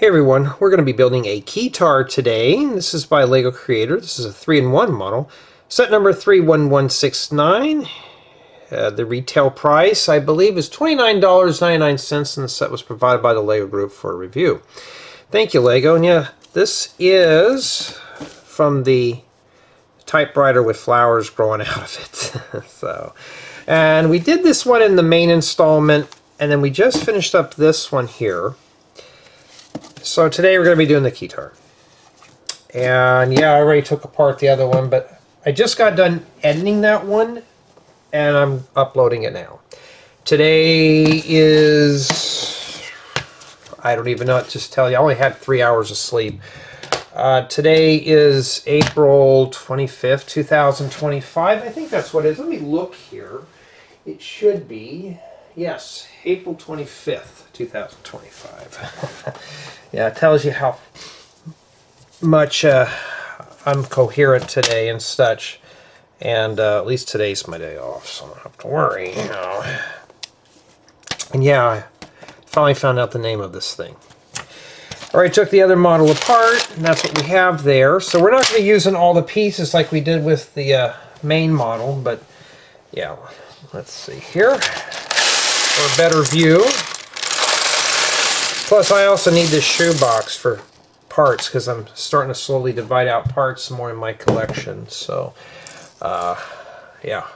Hey everyone, we're going to be building a Keytar today. This is by Lego Creator. This is a 3-in-1 model. Set number 31169. The retail price, I believe, is $29.99, and the set was provided by the Lego Group for review. Thank you, Lego. And yeah, this is from the Typewriter with flowers growing out of it. And we did this one in the main installment, and then we just finished up this one here. So today we're going to be doing the Keytar. And yeah, I already took apart the other one, but I just got done editing that one, and I'm uploading it now. Today is, I don't even know what to tell you. I only had 3 hours of sleep. Today is April 25th, 2025. I think that's what it is. Let me look here. It should be, yes, April 25th, 2025. Yeah, it tells you how much I'm coherent today and such. And at least today's my day off, so I don't have to worry, you know. And yeah, I finally found out the name of this thing. Alright, took the other model apart, and that's what we have there. So we're not going to be using all the pieces like we did with the main model, but yeah, let's see here for a better view. Plus, I also need this shoebox for parts because I'm starting to slowly divide out parts more in my collection. So, yeah.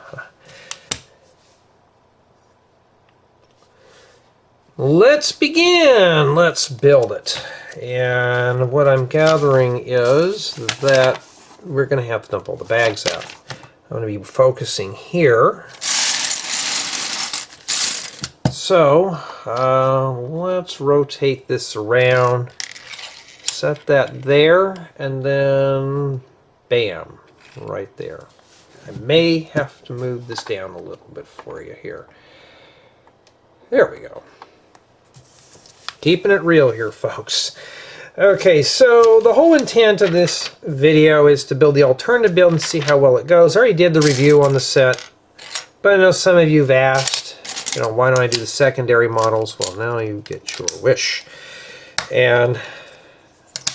Let's begin. Let's build it. And what I'm gathering is that we're going to have to dump all the bags out. I'm going to be focusing here. So, let's rotate this around, set that there, and then bam, right there. I may have to move this down a little bit for you here. There we go. Keeping it real here, folks. Okay, so the whole intent of this video is to build the alternative build and see how well it goes. I already did the review on the set, but I know some of you have asked, you know, why don't I do the secondary models? Well, now you get your wish. And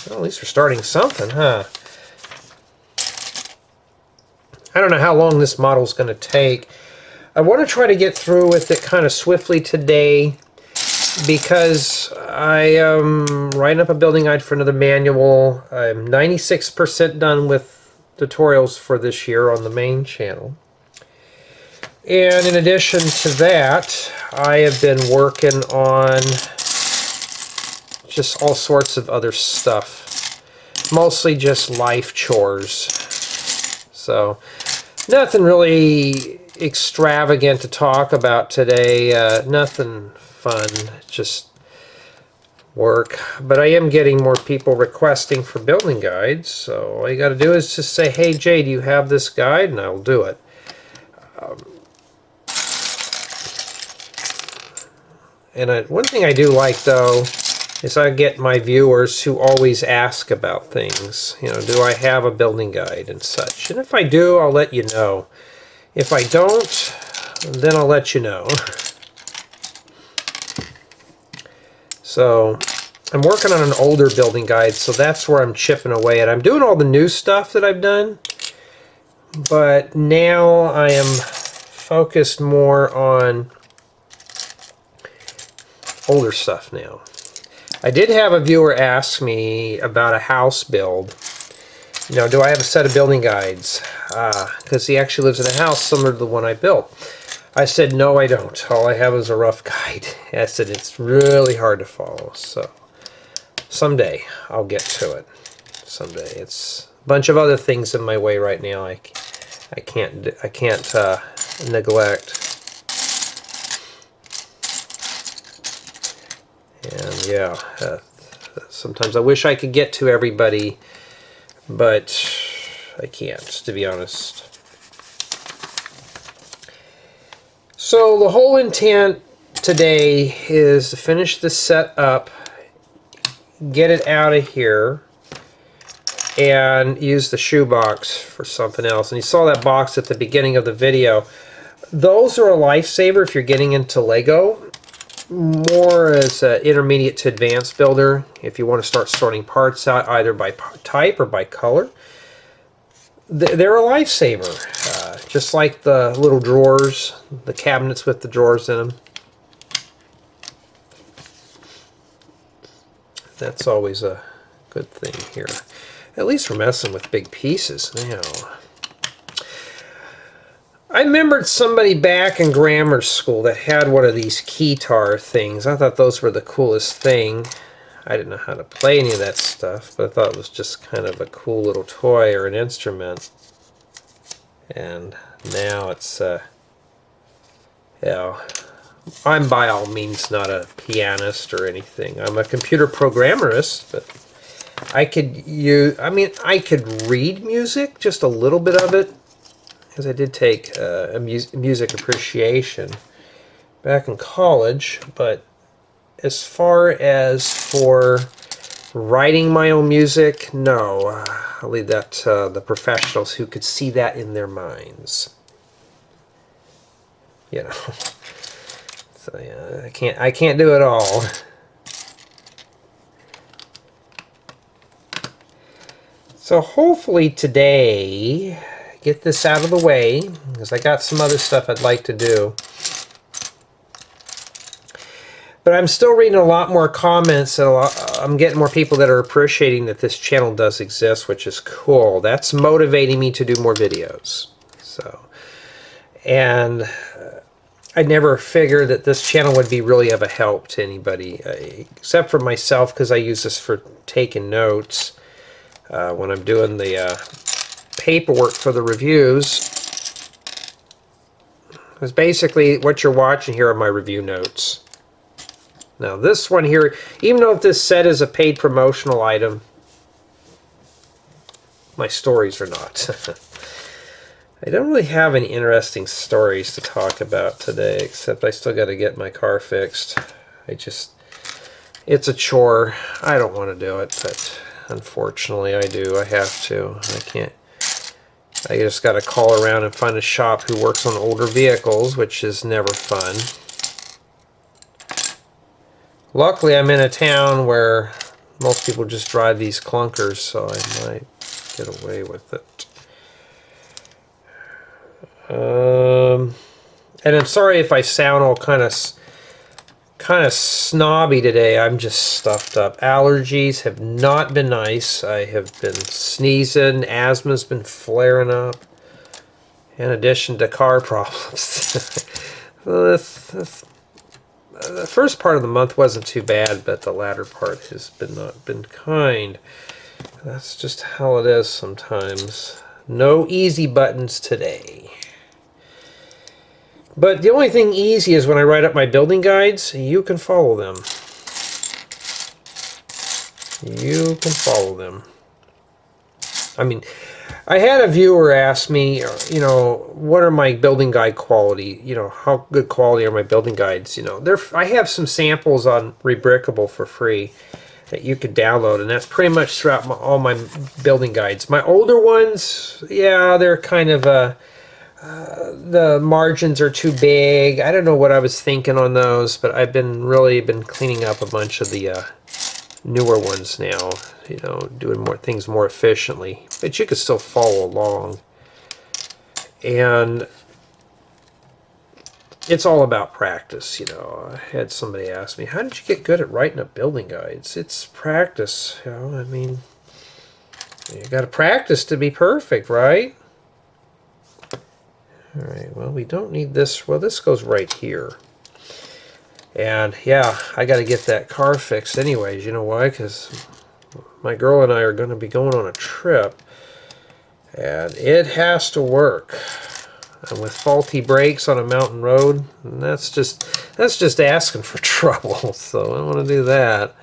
well, at least we're starting something, huh? I don't know how long this model is going to take. I want to try to get through with it kind of swiftly today because I am writing up a building guide for another manual. I'm 96% done with tutorials for this year on the main channel. And in addition to that, I have been working on just all sorts of other stuff. Mostly just life chores. So, nothing really extravagant to talk about today. Nothing fun, just work. But I am getting more people requesting for building guides. So all you got to do is just say, hey Jay, do you have this guide? And I'll do it. And one thing I do like, though, is I get my viewers who always ask about things. You know, do I have a building guide and such? And if I do, I'll let you know. If I don't, then I'll let you know. So, I'm working on an older building guide, so that's where I'm chipping away at. I'm doing all the new stuff that I've done, but now I am focused more on older stuff now. I did have a viewer ask me about a house build. You know, do I have a set of building guides? Because he actually lives in a house similar to the one I built. I said, no, I don't. All I have is a rough guide. I said, it's really hard to follow. So, someday I'll get to it. Someday. It's a bunch of other things in my way right now. I can't neglect. And yeah, sometimes I wish I could get to everybody, but I can't, to be honest. So the whole intent today is to finish this set up, get it out of here, and use the shoebox for something else. And you saw that box at the beginning of the video. Those are a lifesaver if you're getting into Lego. more as an intermediate to advanced builder. If you want to start sorting parts out either by type or by color, they're a lifesaver. Just like the little drawers, the cabinets with the drawers in them. That's always a good thing here. At least we're messing with big pieces now. I remembered somebody back in grammar school that had one of these Keytar things. I thought those were the coolest thing. I didn't know how to play any of that stuff, but I thought it was just kind of a cool little toy or an instrument. And now it's, yeah, I'm by all means not a pianist or anything. I'm a computer programmerist, but I could read music, just a little bit of it, because I did take a music appreciation back in college. But as far as for writing my own music, no. I'll leave that to the professionals who could see that in their minds. You know. So yeah, I can't do it all. So hopefully today, get this out of the way, because I got some other stuff I'd like to do. But I'm still reading a lot more comments, and I'm getting more people that are appreciating that this channel does exist, which is cool. That's motivating me to do more videos. So, and I never figured that this channel would be really of a help to anybody, except for myself, because I use this for taking notes when I'm doing the paperwork for the reviews. Because basically what you're watching here are my review notes. Now this one here, even though this set is a paid promotional item, my stories are not. I don't really have any interesting stories to talk about today, except I still got to get my car fixed. It's a chore. I don't want to do it, but unfortunately I do. I have to. I just got to call around and find a shop who works on older vehicles, which is never fun. Luckily, I'm in a town where most people just drive these clunkers, so I might get away with it. And I'm sorry if I sound all kind of snobby today. I'm just stuffed up. Allergies have not been nice. I have been sneezing. Asthma's been flaring up. In addition to car problems. The first part of the month wasn't too bad, but the latter part has not been kind. That's just how it is sometimes. No easy buttons today. But the only thing easy is when I write up my building guides, you can follow them. You can follow them. I mean, I had a viewer ask me, you know, what are my building guide quality? You know, how good quality are my building guides? You know, I have some samples on Rebrickable for free that you could download, and that's pretty much throughout all my building guides. My older ones, yeah, they're kind of the margins are too big. I don't know what I was thinking on those, but I've really been cleaning up a bunch of the newer ones now. You know, doing more things more efficiently, but you could still follow along. And it's all about practice. You know, I had somebody ask me, how did you get good at writing up building guides? It's practice. You know, I mean, you got to practice to be perfect, right? All right, well, we don't need this. Well, this goes right here. And yeah, I got to get that car fixed anyways. You know why? Because my girl and I are going to be going on a trip, and it has to work. And with faulty brakes on a mountain road, that's just asking for trouble. So I don't want to do that.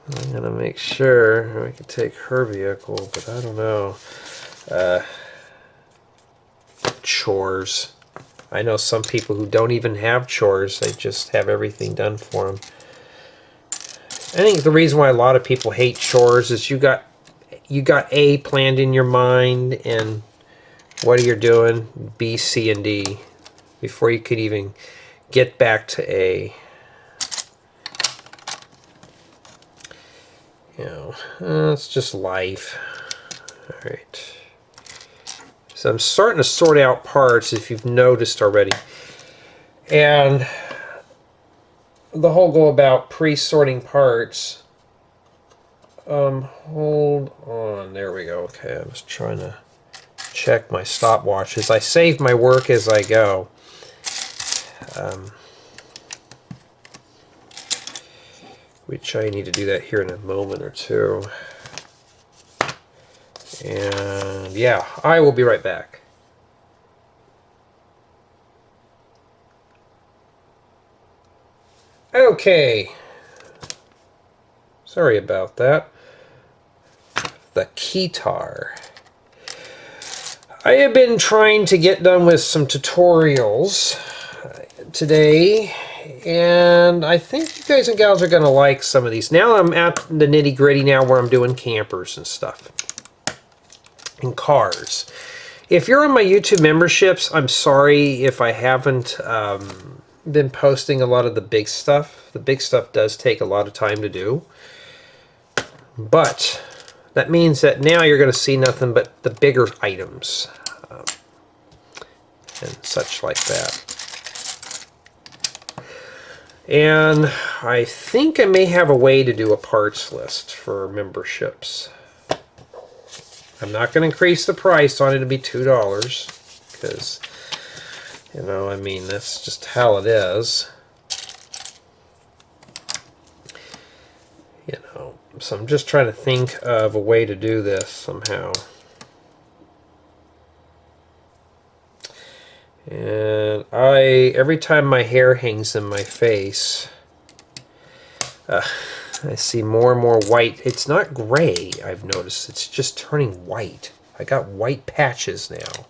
I'm going to make sure I can take her vehicle, but I don't know. Chores. I know some people who don't even have chores. They just have everything done for them. I think the reason why a lot of people hate chores is you got A planned in your mind, and what you're doing B, C, and D before you could even get back to A. You know, it's just life. All right. So I'm starting to sort out parts, if you've noticed already. And the whole go about pre-sorting parts. Hold on. There we go. Okay, I was trying to check my stopwatches. I save my work as I go. Which I need to do that here in a moment or two. And yeah, I will be right back. Okay. Sorry about that. The Keytar. I have been trying to get done with some tutorials today, and I think you guys and gals are going to like some of these. Now I'm at the nitty-gritty now where I'm doing campers and stuff. And cars. If you're on my YouTube memberships, I'm sorry if I haven't been posting a lot of the big stuff. The big stuff does take a lot of time to do. But that means that now you're going to see nothing but the bigger items and such like that. And I think I may have a way to do a parts list for memberships. I'm not going to increase the price on it to be $2 because, you know, I mean, that's just how it is. You know, so I'm just trying to think of a way to do this somehow. And every time my hair hangs in my face, I see more and more white. It's not gray, I've noticed. It's just turning white. I got white patches now.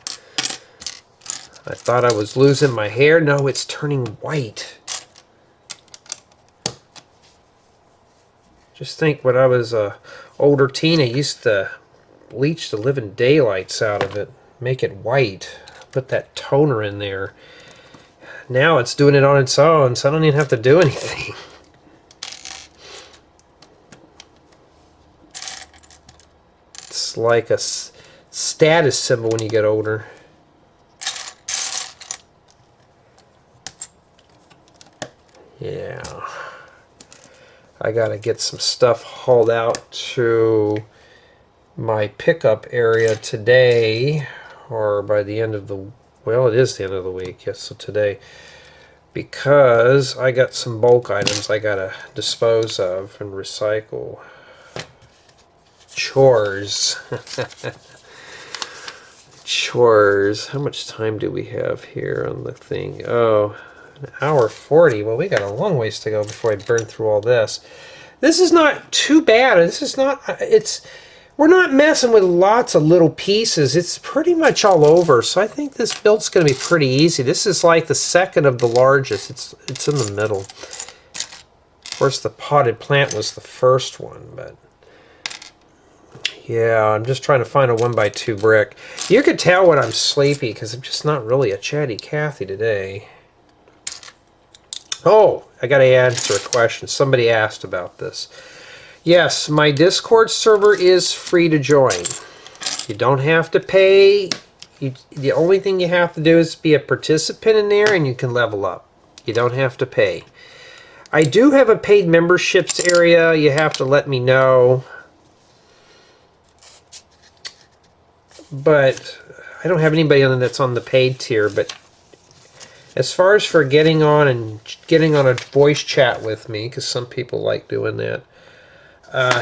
I thought I was losing my hair. No, it's turning white. Just think, when I was a older teen, I used to bleach the living daylights out of it, make it white, put that toner in there. Now it's doing it on its own, so I don't even have to do anything. It's like a status symbol when you get older. Yeah. I gotta get some stuff hauled out to my pickup area today, or by the end of the, well, it is the end of the week, yes, so today, because I got some bulk items I gotta dispose of and recycle. Chores. Chores. How much time do we have here on the thing? Oh, an hour 40. Well, we got a long ways to go before I burn through all this. This is not too bad. This is not, we're not messing with lots of little pieces. It's pretty much all over. So I think this build's going to be pretty easy. This is like the second of the largest. It's in the middle. Of course, the potted plant was the first one, but yeah, I'm just trying to find a 1x2 brick. You could tell when I'm sleepy because I'm just not really a chatty Cathy today. Oh, I got to answer a question. Somebody asked about this. Yes, my Discord server is free to join. You don't have to pay. The only thing you have to do is be a participant in there and you can level up. You don't have to pay. I do have a paid memberships area. You have to let me know. But I don't have anybody on that's on the paid tier. But as far as for getting on and getting on a voice chat with me, because some people like doing that,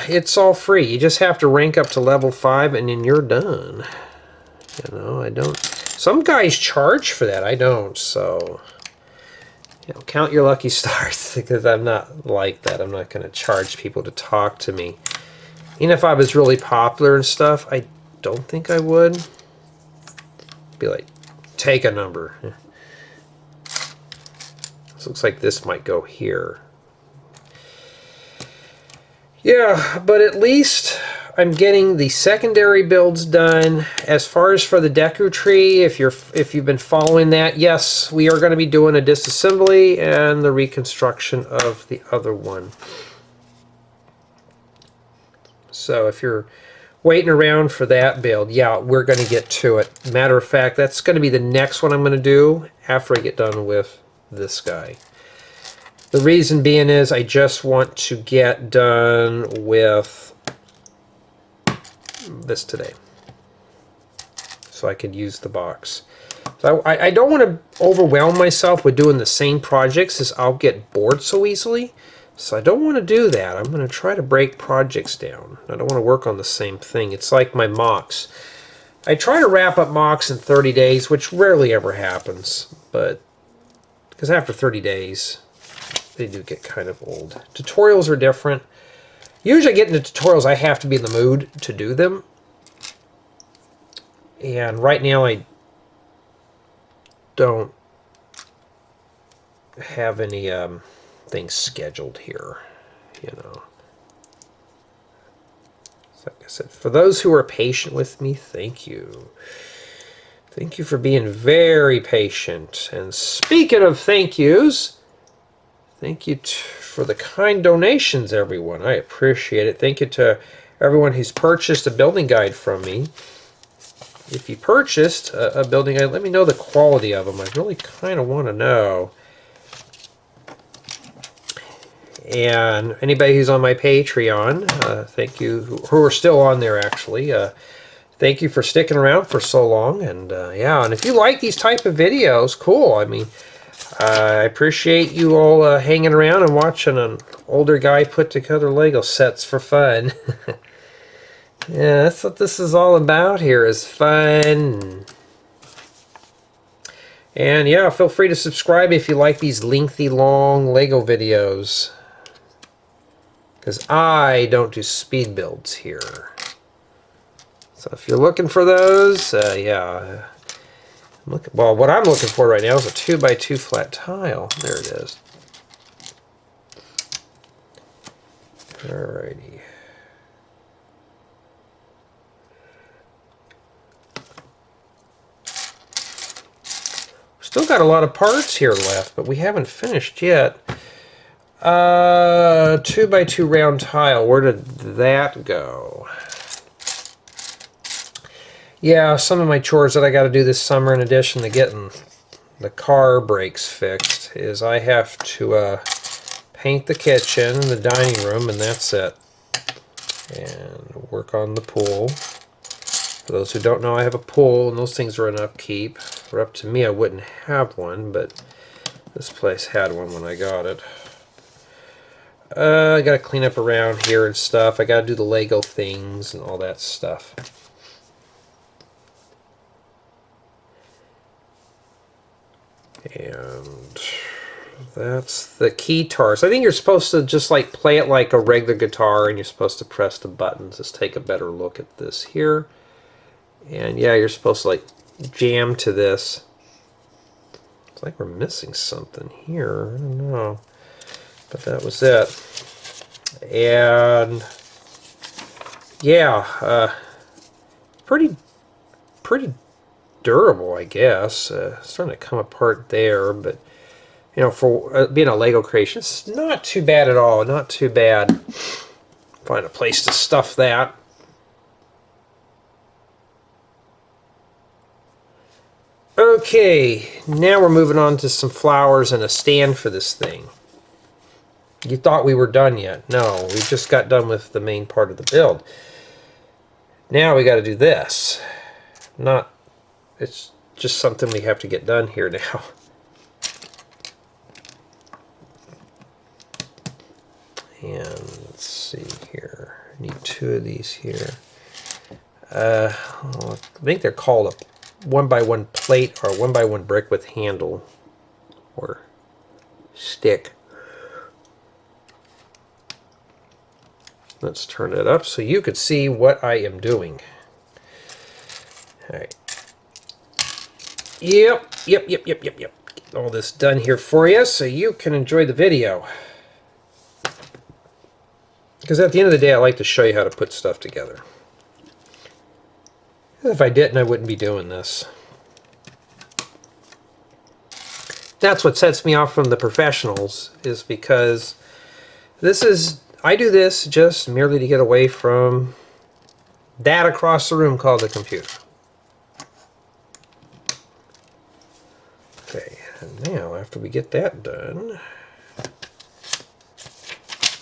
it's all free. You just have to rank up to level 5 and then you're done. You know, I don't. Some guys charge for that. I don't. So, you know, count your lucky stars, because I'm not like that. I'm not going to charge people to talk to me. Even if I was really popular and stuff, I don't think I would. Be like, take a number. This looks like this might go here. Yeah, but at least I'm getting the secondary builds done. As far as for the deco tree, if you've been following that, yes, we are going to be doing a disassembly and the reconstruction of the other one. So if you're waiting around for that build, yeah, we're going to get to it. Matter of fact, that's going to be the next one I'm going to do after I get done with this guy. The reason being is I just want to get done with this today, so I could use the box. So I don't want to overwhelm myself with doing the same projects, as I'll get bored so easily. So I don't want to do that. I'm going to try to break projects down. I don't want to work on the same thing. It's like my mocks. I try to wrap up mocks in 30 days, which rarely ever happens. But because after 30 days, they do get kind of old. Tutorials are different. Usually I get into tutorials, I have to be in the mood to do them. And right now I don't have any things scheduled here, you know. So like I said, for those who are patient with me, thank you. Thank you for being very patient. And speaking of thank yous, thank you for the kind donations, everyone. I appreciate it. Thank you to everyone who's purchased a building guide from me. If you purchased a building guide, let me know the quality of them. I really kind of want to know. And anybody who's on my Patreon, thank you, who are still on there actually, thank you for sticking around for so long. And yeah, and if you like these type of videos, cool. I mean, I appreciate you all hanging around and watching an older guy put together Lego sets for fun. Yeah, that's what this is all about here, is fun. And yeah, feel free to subscribe if you like these lengthy, long Lego videos. Because I don't do speed builds here. So if you're looking for those, yeah. Well, what I'm looking for right now is a 2x2 flat tile. There it is. Alrighty. Still got a lot of parts here left, but we haven't finished yet. 2x2 round tile. Where did that go? Yeah, some of my chores that I got to do this summer, in addition to getting the car brakes fixed, is I have to paint the kitchen and the dining room, and that's it. And work on the pool. For those who don't know, I have a pool, and those things are in upkeep. If it were up to me, I wouldn't have one, but this place had one when I got it. I got to clean up around here and stuff. I got to do the Lego things and all that stuff. And that's the Keytar. So I think you're supposed to just like play it like a regular guitar, and you're supposed to press the buttons. Let's take a better look at this here. And yeah, you're supposed to like jam to this. It's like we're missing something here. I don't know. But that was it. And yeah, pretty durable, I guess. It's starting to come apart there, but you know, for being a Lego creation, it's not too bad at all. Not too bad. Find a place to stuff that. Okay, now we're moving on to some flowers and a stand for this thing. You thought we were done yet. No, we just got done with the main part of the build. Now we got to do this. It's just something we have to get done here now. And let's see here. I need two of these here. I think they're called a 1x1 plate or 1x1 brick with handle or stick. Let's turn it up so you could see what I am doing. Alright. Yep. Get all this done here for you so you can enjoy the video. Because at the end of the day, I like to show you how to put stuff together. If I didn't, I wouldn't be doing this. That's what sets me off from the professionals, is because this is I do this just merely to get away from that across the room called the computer. Okay, and now after we get that done,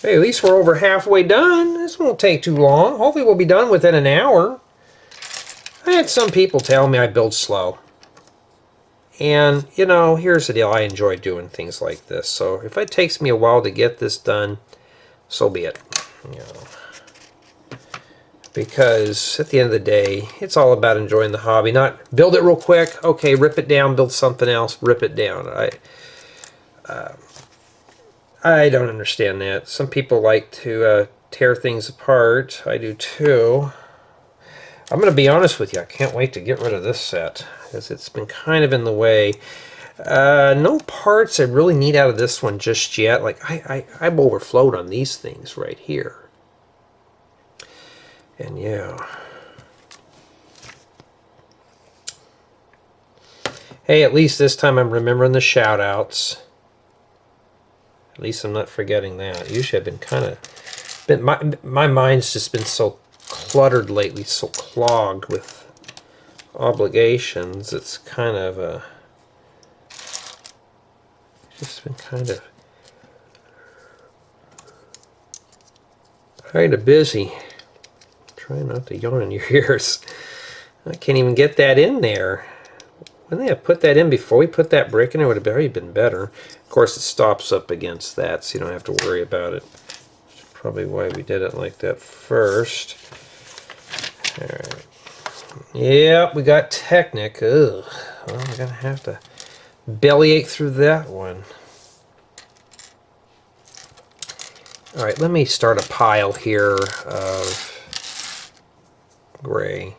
hey, at least we're over halfway done. This won't take too long. Hopefully we'll be done within an hour. I had some people tell me I build slow. And, you know, here's the deal. I enjoy doing things like this. So if it takes me a while to get this done, so be it. You know, because at the end of the day, it's all about enjoying the hobby. Not build it real quick. Okay, rip it down, build something else, rip it down. I don't understand that. Some people like to tear things apart. I do too. I'm going to be honest with you. I can't wait to get rid of this set because it's been kind of in the way. No parts I really need out of this one just yet. Like I'm overflowed on these things right here. And yeah. Hey, at least this time I'm remembering the shout outs. At least I'm not forgetting that. Usually I've been kind of... My mind's just been so cluttered lately, so clogged with obligations. It's kind of... just been kind of busy. Trying not to yawn in your ears. I can't even get that in there. Wouldn't they have put that in before we put that brick in? It would have already been better. Of course, it stops up against that, so you don't have to worry about it. That's probably why we did it like that first. All right. Yep, we got Technic. Ugh. Well, we're going to have to bellyache through that one. All right, let me start a pile here of gray.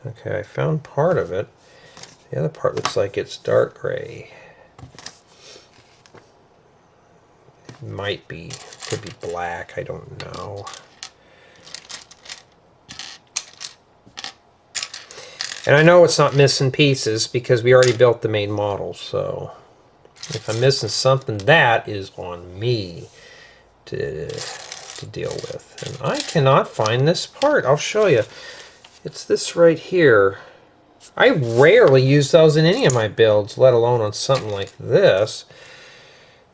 Okay, I found part of it. The other part looks like it's dark gray. It might be, could be black, I don't know. And I know it's not missing pieces because we already built the main model, so if I'm missing something, that is on me to deal with. And I cannot find this part. I'll show you. It's this right here. I rarely use those in any of my builds, let alone on something like this.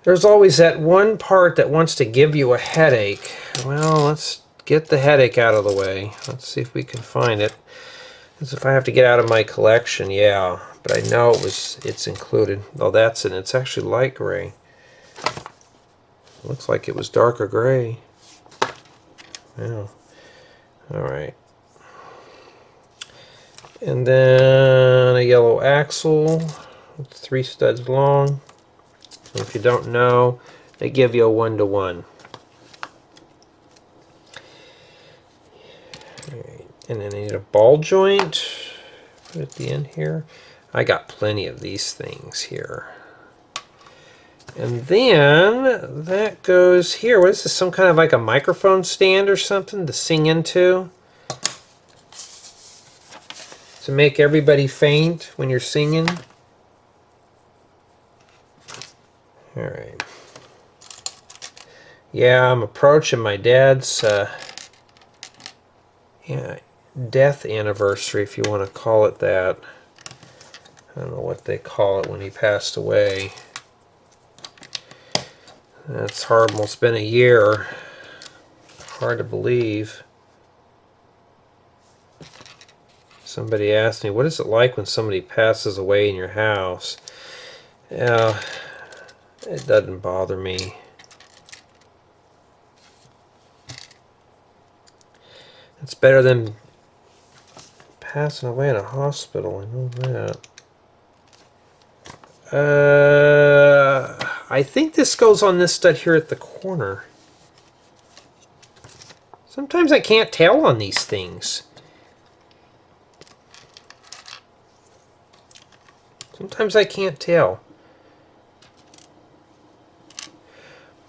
There's always that one part that wants to give you a headache. Well, let's get the headache out of the way. Let's see if we can find it. As if I have to get out of my collection, yeah. But I know it's included. Oh, that's it. It's actually light gray. Looks like it was darker gray. Yeah. All right. And then a yellow axle, it's 3 studs long. So if you don't know, they give you a 1-to-1. Right. And then I need a ball joint. Put it at the end here. I got plenty of these things here. And then that goes here. What is this? Some kind of like a microphone stand or something to sing into? To make everybody faint when you're singing. Alright. Yeah, I'm approaching my dad's death anniversary, if you want to call it that. I don't know what they call it when he passed away. That's horrible. It's been a year. Hard to believe. Somebody asked me, what is it like when somebody passes away in your house? Yeah, it doesn't bother me. It's better than passing away in a hospital, I know that. I think this goes on this stud here at the corner. Sometimes I can't tell on these things. Sometimes I can't tell.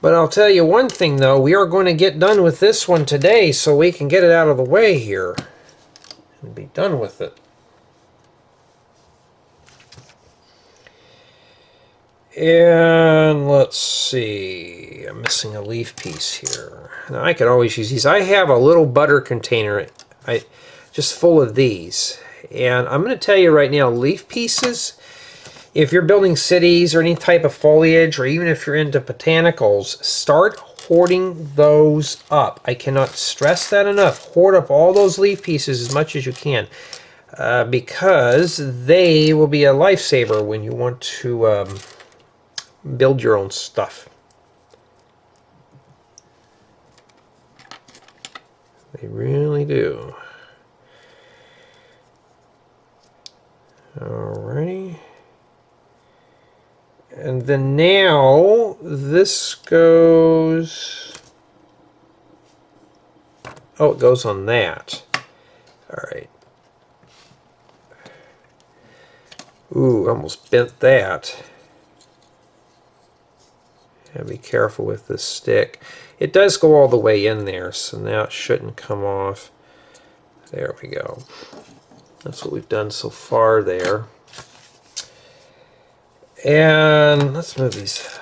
But I'll tell you one thing though, we are going to get done with this one today so we can get it out of the way here and be done with it. And let's see, I'm missing a leaf piece here. Now I could always use these. I have a little butter container just full of these. And I'm going to tell you right now, leaf pieces, if you're building cities or any type of foliage, or even if you're into botanicals, start hoarding those up. I cannot stress that enough. Hoard up all those leaf pieces as much as you can, because they will be a lifesaver when you want to build your own stuff. They really do. Alrighty. And then now this goes, oh, it goes on that. Alright. Ooh, almost bent that. And be careful with this stick. It does go all the way in there, so now it shouldn't come off. There we go. That's what we've done so far there. And let's move these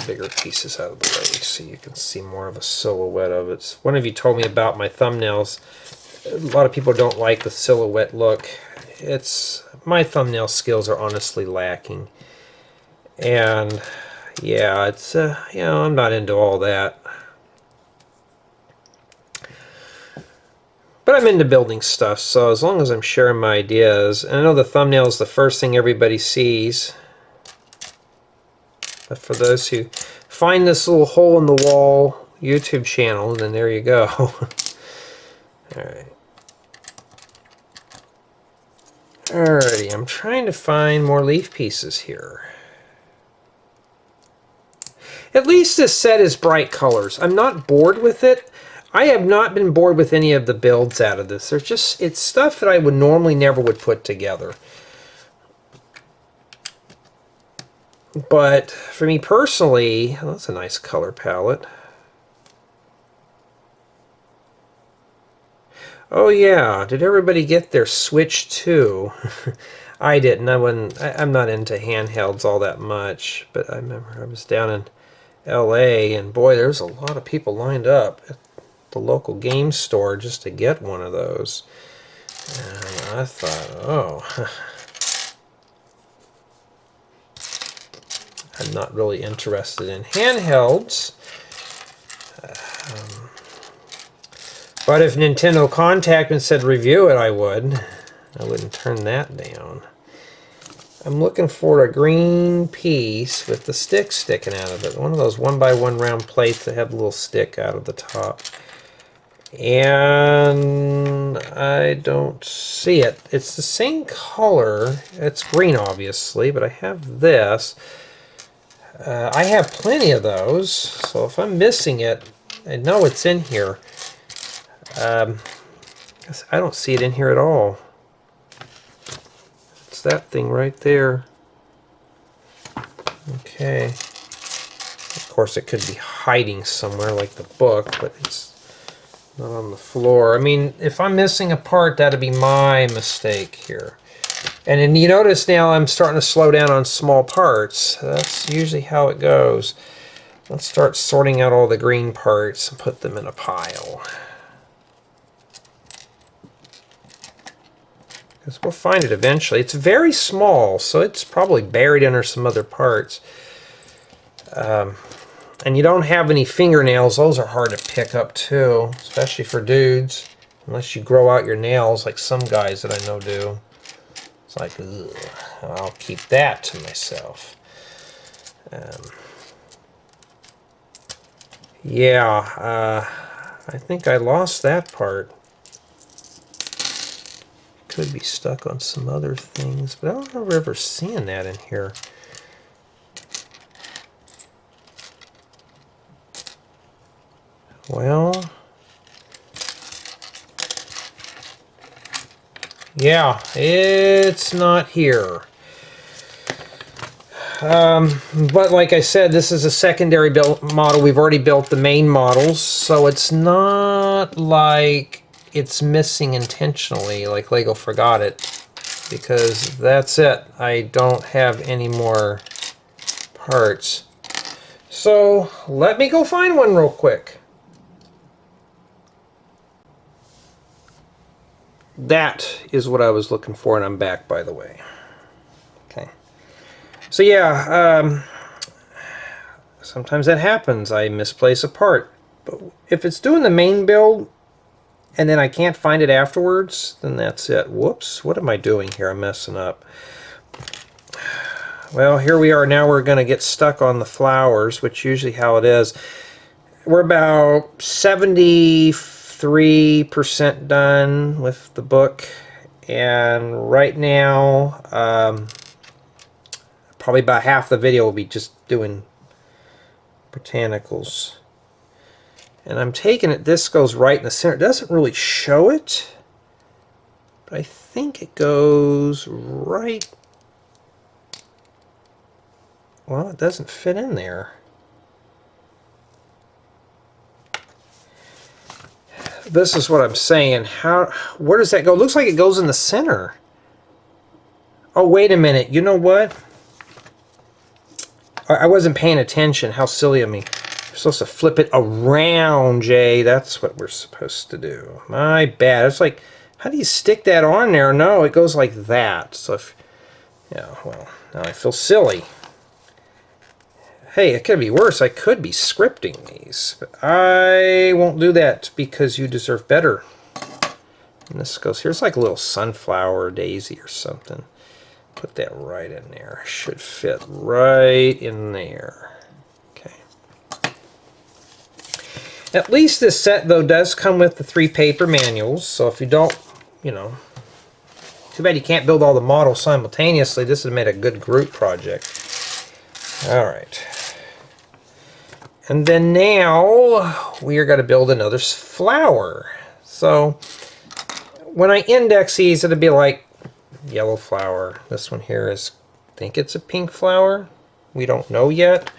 bigger pieces out of the way so you can see more of a silhouette of it. One of you told me about my thumbnails. A lot of people don't like the silhouette look. My thumbnail skills are honestly lacking. And yeah, it's I'm not into all that. But I'm into building stuff, so as long as I'm sharing my ideas, and I know the thumbnail is the first thing everybody sees. But for those who find this little hole in the wall YouTube channel, then there you go. Alright. Alrighty, I'm trying to find more leaf pieces here. At least this set is bright colors. I'm not bored with it. I have not been bored with any of the builds out of this. It's stuff that I would normally never would put together. But for me personally, oh, that's a nice color palette. Oh yeah, did everybody get their Switch 2? I didn't. I'm not into handhelds all that much, but I remember I was down in LA, and boy, there's a lot of people lined up at the local game store just to get one of those. And I thought, oh, I'm not really interested in handhelds. But if Nintendo contacted and said review it, I wouldn't turn that down. I'm looking for a green piece with the stick sticking out of it. One of those 1x1 round plates that have a little stick out of the top. And I don't see it. It's the same color. It's green, obviously, but I have this. I have plenty of those, so if I'm missing it, I know it's in here. I don't see it in here at all. It's that thing right there. Okay. Of course, it could be hiding somewhere like the book, but it's not on the floor. I mean, if I'm missing a part, that'd be my mistake here. And then you notice now I'm starting to slow down on small parts. That's usually how it goes. Let's start sorting out all the green parts and put them in a pile. Because we'll find it eventually. It's very small, so it's probably buried under some other parts. And you don't have any fingernails. Those are hard to pick up too, especially for dudes. Unless you grow out your nails like some guys that I know do. It's like, ugh, I'll keep that to myself. Yeah, I think I lost that part. Could be stuck on some other things, but I don't remember ever seeing that in here. Well, yeah, it's not here. But like I said, this is a secondary build model. We've already built the main models, so it's not like it's missing intentionally, like Lego forgot it, because that's it. I don't have any more parts. So let me go find one real quick. That is what I was looking for, and I'm back, by the way. Okay. So yeah, sometimes that happens. I misplace a part. But if it's doing the main build, and then I can't find it afterwards, then that's it. Whoops, what am I doing here? I'm messing up. Well, here we are. Now we're going to get stuck on the flowers, which usually how it is. We're about 73% done with the book, and right now probably about half the video will be just doing botanicals. And I'm taking it, this goes right in the center. It doesn't really show it, but I think it goes right. Well, it doesn't fit in there. This is what I'm saying. Where does that go? It looks like it goes in the center. Oh, wait a minute. You know what? I wasn't paying attention. How silly of me. You're supposed to flip it around, Jay. That's what we're supposed to do. My bad. It's like, how do you stick that on there? No, it goes like that. So if, yeah, well, now I feel silly. Hey, it could be worse. I could be scripting these, but I won't do that because you deserve better. And this goes here. It's like a little sunflower daisy or something. Put that right in there. Should fit right in there. Okay. At least this set, though, does come with the 3 paper manuals. So if you don't, you know, too bad you can't build all the models simultaneously. This has made a good group project. All right. And then now we are going to build another flower. So when I index these, it'll be like yellow flower. This one here is, I think it's a pink flower. We don't know yet.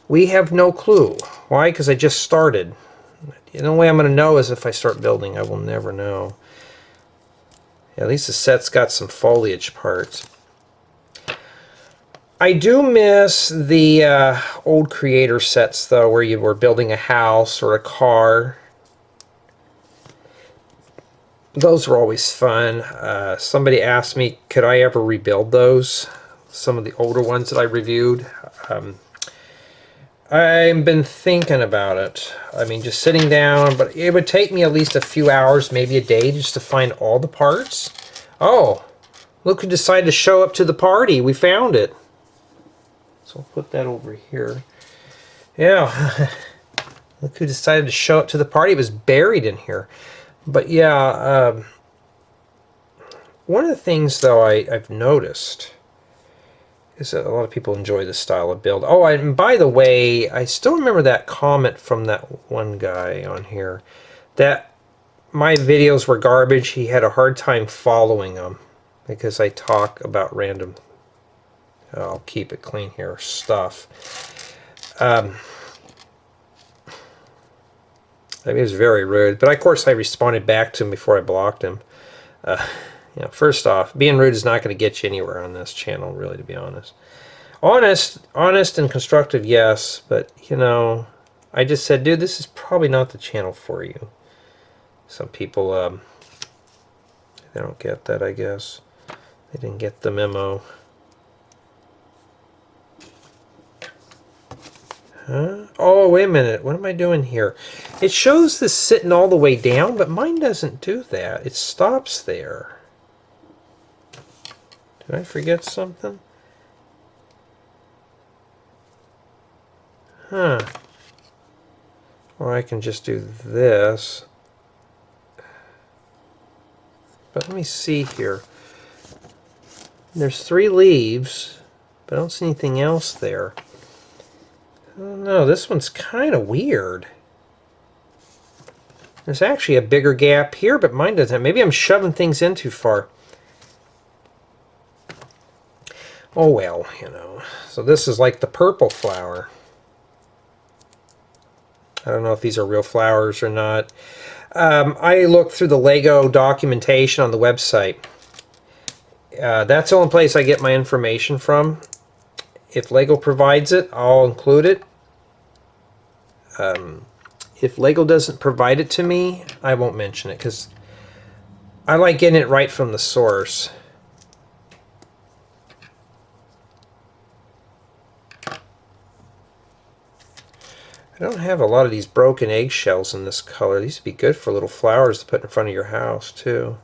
We have no clue. Why? Because I just started. The only way I'm going to know is if I start building. I will never know. Yeah, at least the set's got some foliage parts. I do miss the old creator sets, though, where you were building a house or a car. Those were always fun. Somebody asked me, could I ever rebuild those? Some of the older ones that I reviewed. I've been thinking about it. I mean, just sitting down, but it would take me at least a few hours, maybe a day, just to find all the parts. Oh, look who decided to show up to the party. We found it. So I'll put that over here. Yeah, look who decided to show up to the party. It was buried in here. But yeah, one of the things, though, I've noticed is that a lot of people enjoy this style of build. Oh, and by the way, I still remember that comment from that one guy on here that my videos were garbage. He had a hard time following them because I talk about random, I'll keep it clean here, stuff. It was very rude, but of course I responded back to him before I blocked him. You know, first off, being rude is not going to get you anywhere on this channel, really, to be honest. Honest and constructive, yes, but you know, I just said, dude, this is probably not the channel for you. Some people, they don't get that, I guess. They didn't get the memo. Huh? Oh, wait a minute. What am I doing here? It shows this sitting all the way down, but mine doesn't do that. It stops there. Did I forget something? Huh. Or I can just do this. But let me see here. There's 3 leaves, but I don't see anything else there. I don't know, this one's kind of weird. There's actually a bigger gap here, but mine doesn't. Maybe I'm shoving things in too far. Oh well, you know. So this is like the purple flower. I don't know if these are real flowers or not. I looked through the Lego documentation on the website. That's the only place I get my information from. If Lego provides it, I'll include it. If Lego doesn't provide it to me, I won't mention it, because I like getting it right from the source. I don't have a lot of these broken eggshells in this color. These would be good for little flowers to put in front of your house too.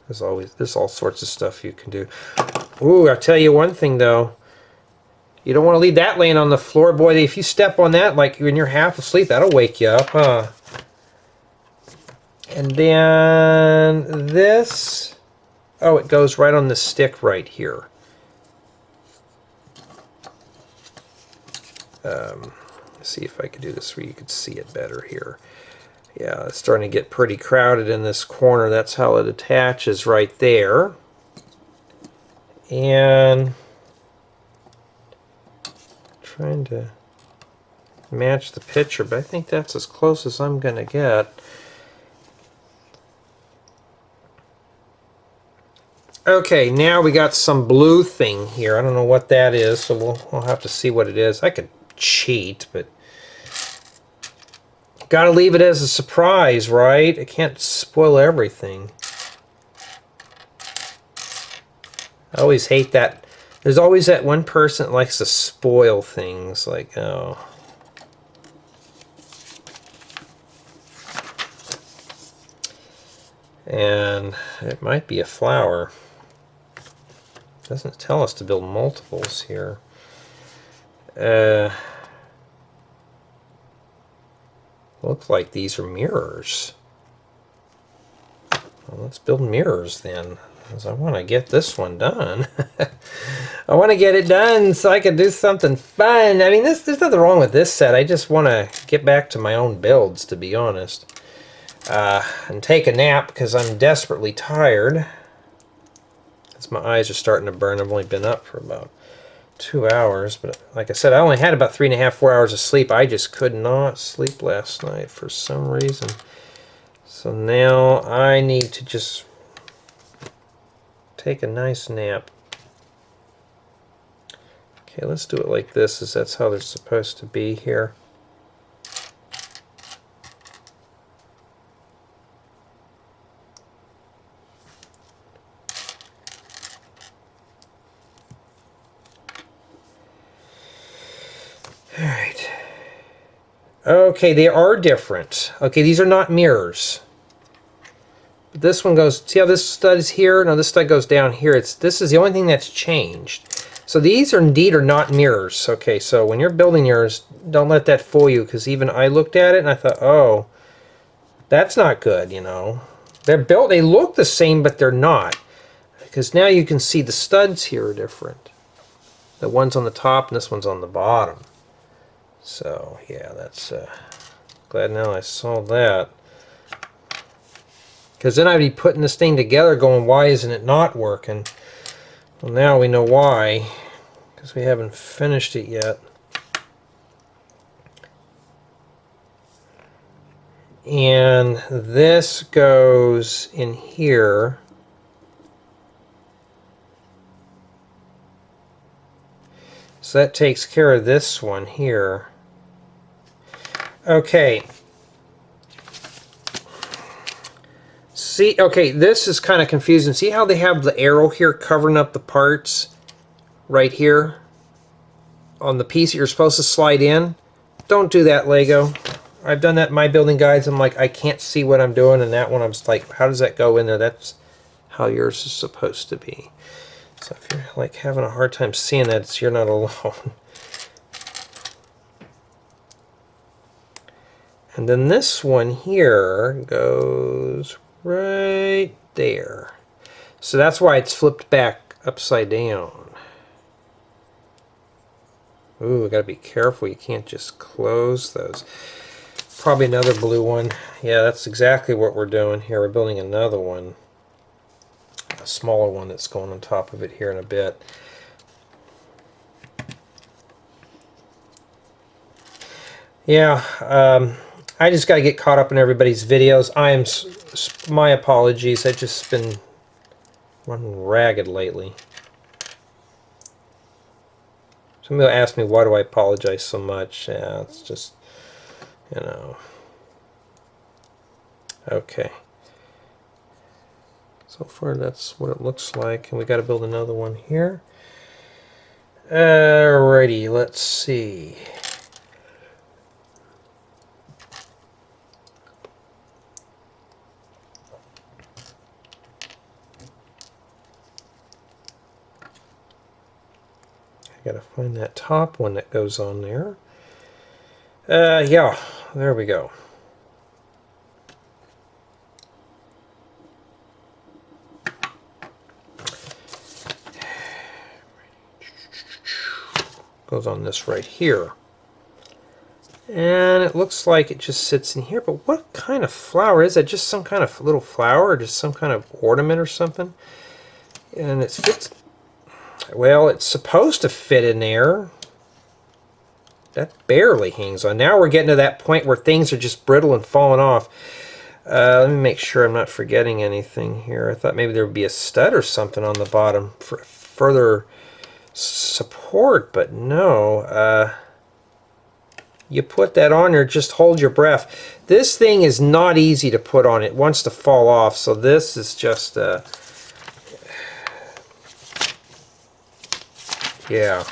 There's all sorts of stuff you can do. Ooh, I'll tell you one thing though. You don't want to leave that laying on the floor. Boy, if you step on that like when you're half asleep, that'll wake you up, huh? And then this, oh, it goes right on the stick right here. Let's see if I can do this where you could see it better here. Yeah, it's starting to get pretty crowded in this corner. That's how it attaches right there. And trying to match the picture, but I think that's as close as I'm going to get. Okay, now we got some blue thing here. I don't know what that is, so we'll have to see what it is. I could cheat, but gotta leave it as a surprise, right? I can't spoil everything. I always hate that. There's always that one person that likes to spoil things, like, oh. And it might be a flower. Doesn't tell us to build multiples here. Looks like these are mirrors. Well, let's build mirrors then, because I want to get this one done. I want to get it done so I can do something fun. I mean, there's nothing wrong with this set. I just want to get back to my own builds, to be honest. And take a nap because I'm desperately tired. As my eyes are starting to burn. I've only been up for about 2 hours, but like I said, I only had about 3.5, 4 hours of sleep. I just could not sleep last night for some reason. So now I need to just take a nice nap. Okay, let's do it like this, as that's how they're supposed to be here. Alright. Okay, they are different. Okay, these are not mirrors. But this one goes, see how this stud is here? No, this stud goes down here. This is the only thing that's changed. So these are indeed are not mirrors. Okay, so when you're building yours, don't let that fool you, because even I looked at it and I thought, oh, that's not good, you know. They're built, they look the same, but they're not. Because now you can see the studs here are different. The one's on the top and this one's on the bottom. So, yeah, that's glad now I saw that. Because then I'd be putting this thing together going, why isn't it not working? Well, now we know why. Because we haven't finished it yet. And this goes in here. So that takes care of this one here. Okay. See, okay, this is kind of confusing. See how they have the arrow here covering up the parts right here on the piece that you're supposed to slide in? Don't do that, Lego. I've done that in my building guides. I'm like, I can't see what I'm doing, and that one I was like, how does that go in there? That's how yours is supposed to be. So if you're like having a hard time seeing that, you're not alone. And then this one here goes right there. So that's why it's flipped back upside down. Ooh, gotta be careful. You can't just close those. Probably another blue one. Yeah, that's exactly what we're doing here. We're building another one. A smaller one that's going on top of it here in a bit. Yeah, I just got to get caught up in everybody's videos. My apologies. I've just been running ragged lately. Somebody will ask me, why do I apologize so much? Yeah, it's just, you know. Okay. So far that's what it looks like. And we got to build another one here. Alrighty, let's see. I gotta find that top one that goes on there. Yeah, there we go. Goes on this right here. And it looks like it just sits in here, but what kind of flower is that? Just some kind of little flower, or just some kind of ornament or something? And it fits. Well, it's supposed to fit in there. That barely hangs on. Now we're getting to that point where things are just brittle and falling off. Let me make sure I'm not forgetting anything here. I thought maybe there would be a stud or something on the bottom for further support, but no. You put that on there, just hold your breath. This thing is not easy to put on. It wants to fall off, so this is just yeah.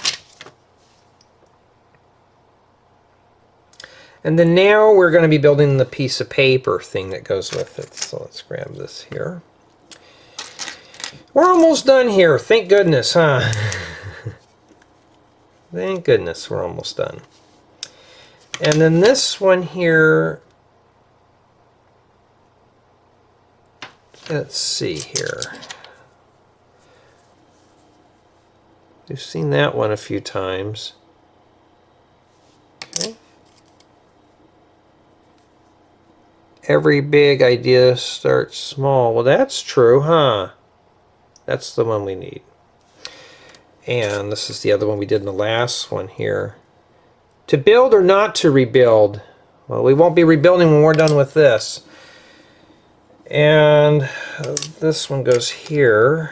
And then now we're going to be building the piece of paper thing that goes with it. So let's grab this here. We're almost done here. Thank goodness, huh? Thank goodness we're almost done. And then this one here, let's see here. We've seen that one a few times. Okay. Every big idea starts small. Well, that's true, huh? That's the one we need. And this is the other one we did in the last one here. To build or not to rebuild? Well, we won't be rebuilding when we're done with this. And this one goes here.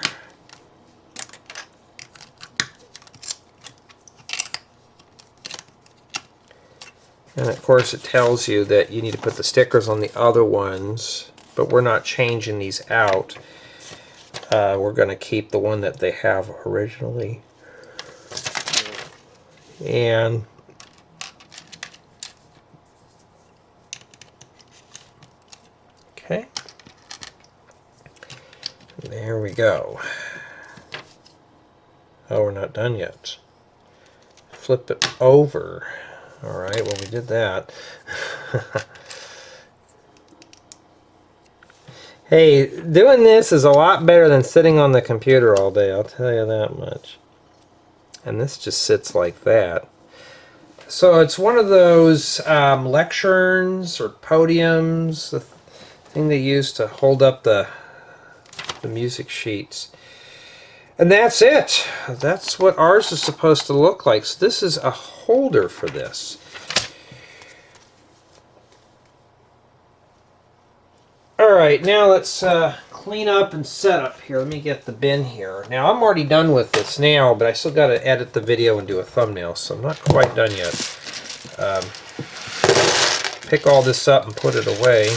And of course it tells you that you need to put the stickers on the other ones, but we're not changing these out. We're going to keep the one that they have originally. And okay, there we go. Oh, we're not done yet. Flip it over. All right, well, we did that. Hey, doing this is a lot better than sitting on the computer all day, I'll tell you that much. And this just sits like that. So it's one of those lecterns or podiums, the thing they use to hold up the music sheets. And that's it. That's what ours is supposed to look like. So this is a holder for this. Alright, now let's clean up and set up here. Let me get the bin here. Now I'm already done with this now, but I still got to edit the video and do a thumbnail, so I'm not quite done yet. Pick all this up and put it away.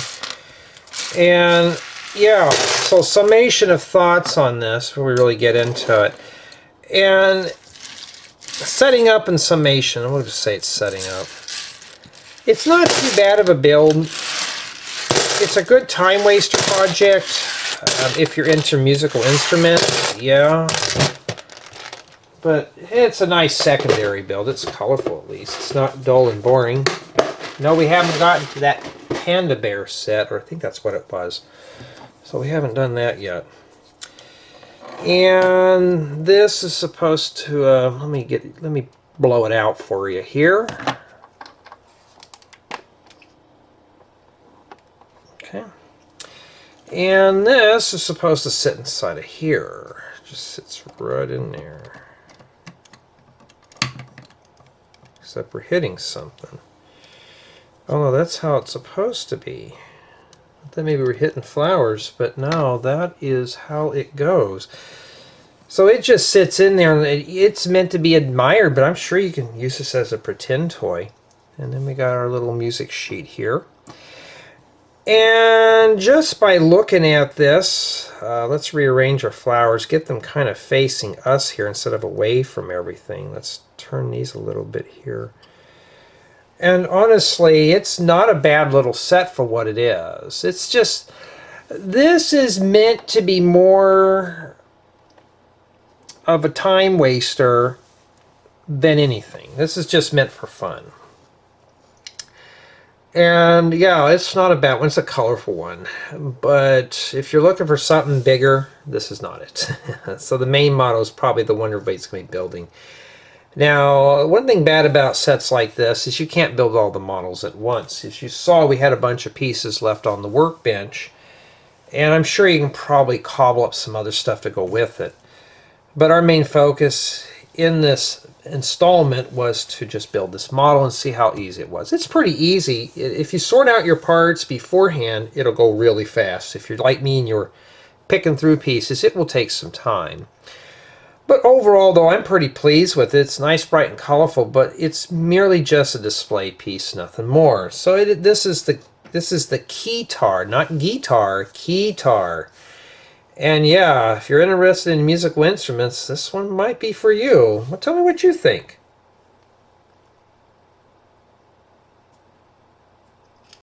And yeah, so summation of thoughts on this before we really get into it. And setting up and summation, we'll just say it's setting up. It's not too bad of a build. It's a good time waster project if you're into musical instruments, yeah. But it's a nice secondary build. It's colorful at least. It's not dull and boring. No, we haven't gotten to that Panda Bear set, or I think that's what it was. So we haven't done that yet. And this is supposed to let me blow it out for you here. Okay. And this is supposed to sit inside of here. Just sits right in there. Except we're hitting something. Oh no, that's how it's supposed to be. I thought maybe we're hitting flowers, but no, that is how it goes. So it just sits in there, and it's meant to be admired, but I'm sure you can use this as a pretend toy. And then we got our little music sheet here. And just by looking at this, let's rearrange our flowers, get them kind of facing us here instead of away from everything. Let's turn these a little bit here. And honestly, it's not a bad little set for what it is. It's just, this is meant to be more of a time waster than anything. This is just meant for fun. And yeah, it's not a bad one. It's a colorful one. But if you're looking for something bigger, this is not it. So the main model is probably the one everybody's going to be building. Now, one thing bad about sets like this is you can't build all the models at once. As you saw, we had a bunch of pieces left on the workbench. And I'm sure you can probably cobble up some other stuff to go with it. But our main focus in this installment was to just build this model and see how easy it was. It's pretty easy. If you sort out your parts beforehand, it'll go really fast. If you're like me and you're picking through pieces, it will take some time. But overall, though, I'm pretty pleased with it. It's nice, bright, and colorful, but it's merely just a display piece, nothing more. So this is the Keytar, not guitar, Keytar. And yeah, if you're interested in musical instruments, this one might be for you. Well, tell me what you think.